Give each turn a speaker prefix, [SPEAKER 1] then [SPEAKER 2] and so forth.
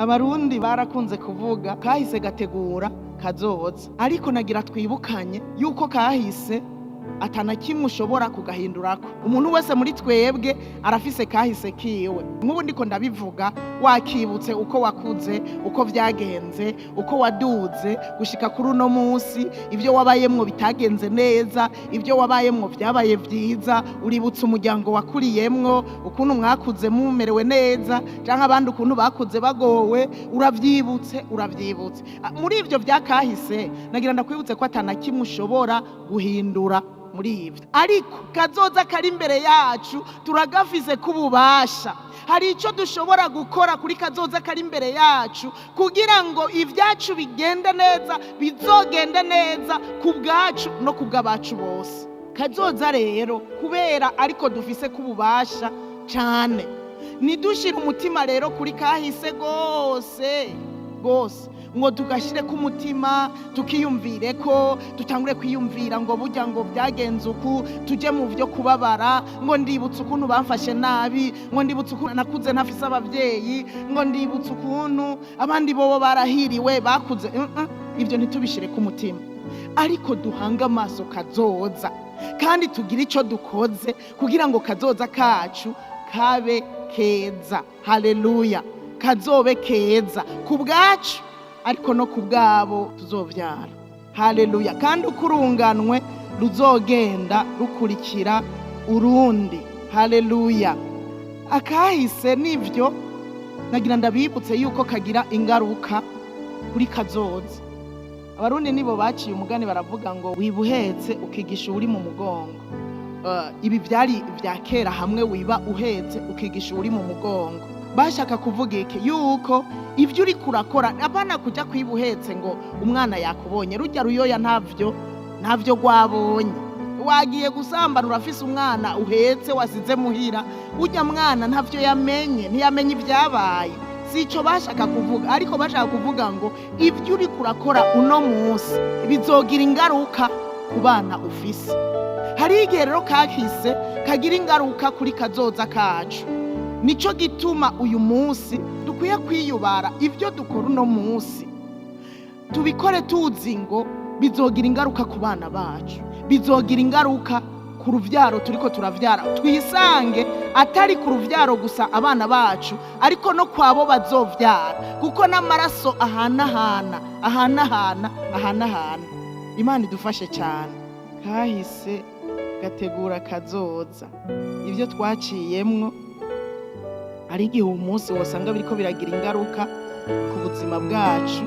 [SPEAKER 1] Abarundi barakunze kuvuga kahise gategura kazoza, ariko nagira twibukanye yuko kahise atana kimwe ushobora kugahindurako. Umuntu wese muri twebwe arafise kahise kiwe. Nk'ubu ndiko ndabivuga, wakibutse uko wakuze, uko vyagenze, uko waduze gushika kuri uno musi, ivyo wabayemwo bitagenze neza, ivyo wabayemwo vyabaye vyiza, uributse umuryango wakuriyemwo, ukuntu mwakuze mumerewe neza, canke abandi ukuntu bakuze bagowe, uravyibutse. Muri ivyo vya kahise nagira ndakwibutse ko atana kimwe ushobora guhindura muri ivyo, ariko kazoza kari imbere yacu turagafise kububasha. Hari ico dushobora gukora kuri kazoza kari imbere yacu kugira ngo ivyacu bigende neza, bizogende neza ku bwacu no ku bw'abacu bose. Kazoza rero kubera ariko dufise kububasha cane, nidushira umutima rero kuri kahise gose ngo tugashire ku mutima, tukiyumvire ko tutangure kwiyumvira ngo burya ngo vyagenze uku, tuje mu vyo kubabara, ngo ndibutse ukuntu bamfashe nabi, ngo ndibutse ukuntu nakuze ntafise abavyeyi, ngo ndibutse ukuntu abandi bobo barahiriwe bakuze. Ivyo ntitubishire ku mutima, ariko duhanga amaso kazoza kandi tugira ico dukoze kugira ngo kazoza kacu kabe keza. Haleluya! Kazobe keza ku bwacu ariko no ku bwabo tuzovyara. Haleluya! Kandi ukurunganwe ruzogenda rukurikira urundi. Haleluya! Akahise nivyo nagira ndabibutse yuko kagira ingaruka kuri kazoza. Abarundi nibo baciye umugani baravuga ngo wibuhetse ukigisha uri mu mugongo. Ibi vyari vya kera, hamwe wiba uhetse ukigisha uri mu mugongo. Bashaka kuvuga iki? Yuko ivyo uri kurakora abana kuja kwibuhetse ngo umwana yakubonye, rujya ruyoya ntavyo gwabonye. Wagiye gusambana urafise umwana uhetse wasize muhira, urya mwana ntavyo yamenye, ntiyamenye ivyabaye. Sico bashaka kuvuga, ariko bashaka kuvuga ngo ivyo uri kurakora uno musi bizogira ingaruka ku bana ufise. Hari igihe rero kahise kagira ingaruka kuri kazoza kacu. Nico gituma uyu munsi dukwiye kwiyubara ivyo dukora uno munsi tubikore tuzi ngo bizogira ingaruka ku bana bacu, bizogira ingaruka ku ruvyaro turiko turavyara. Twisange atari ku ruvyaro gusa abana bacu, ariko no kwabo bazovyara, kuko n'amaraso ahanahana. Imana idufashe cyane. Kahise gategura kazoza. Ivyo twaciyemwo ari igihe umunsi wosanga biriko biragira ingaruka ku buzima bwacu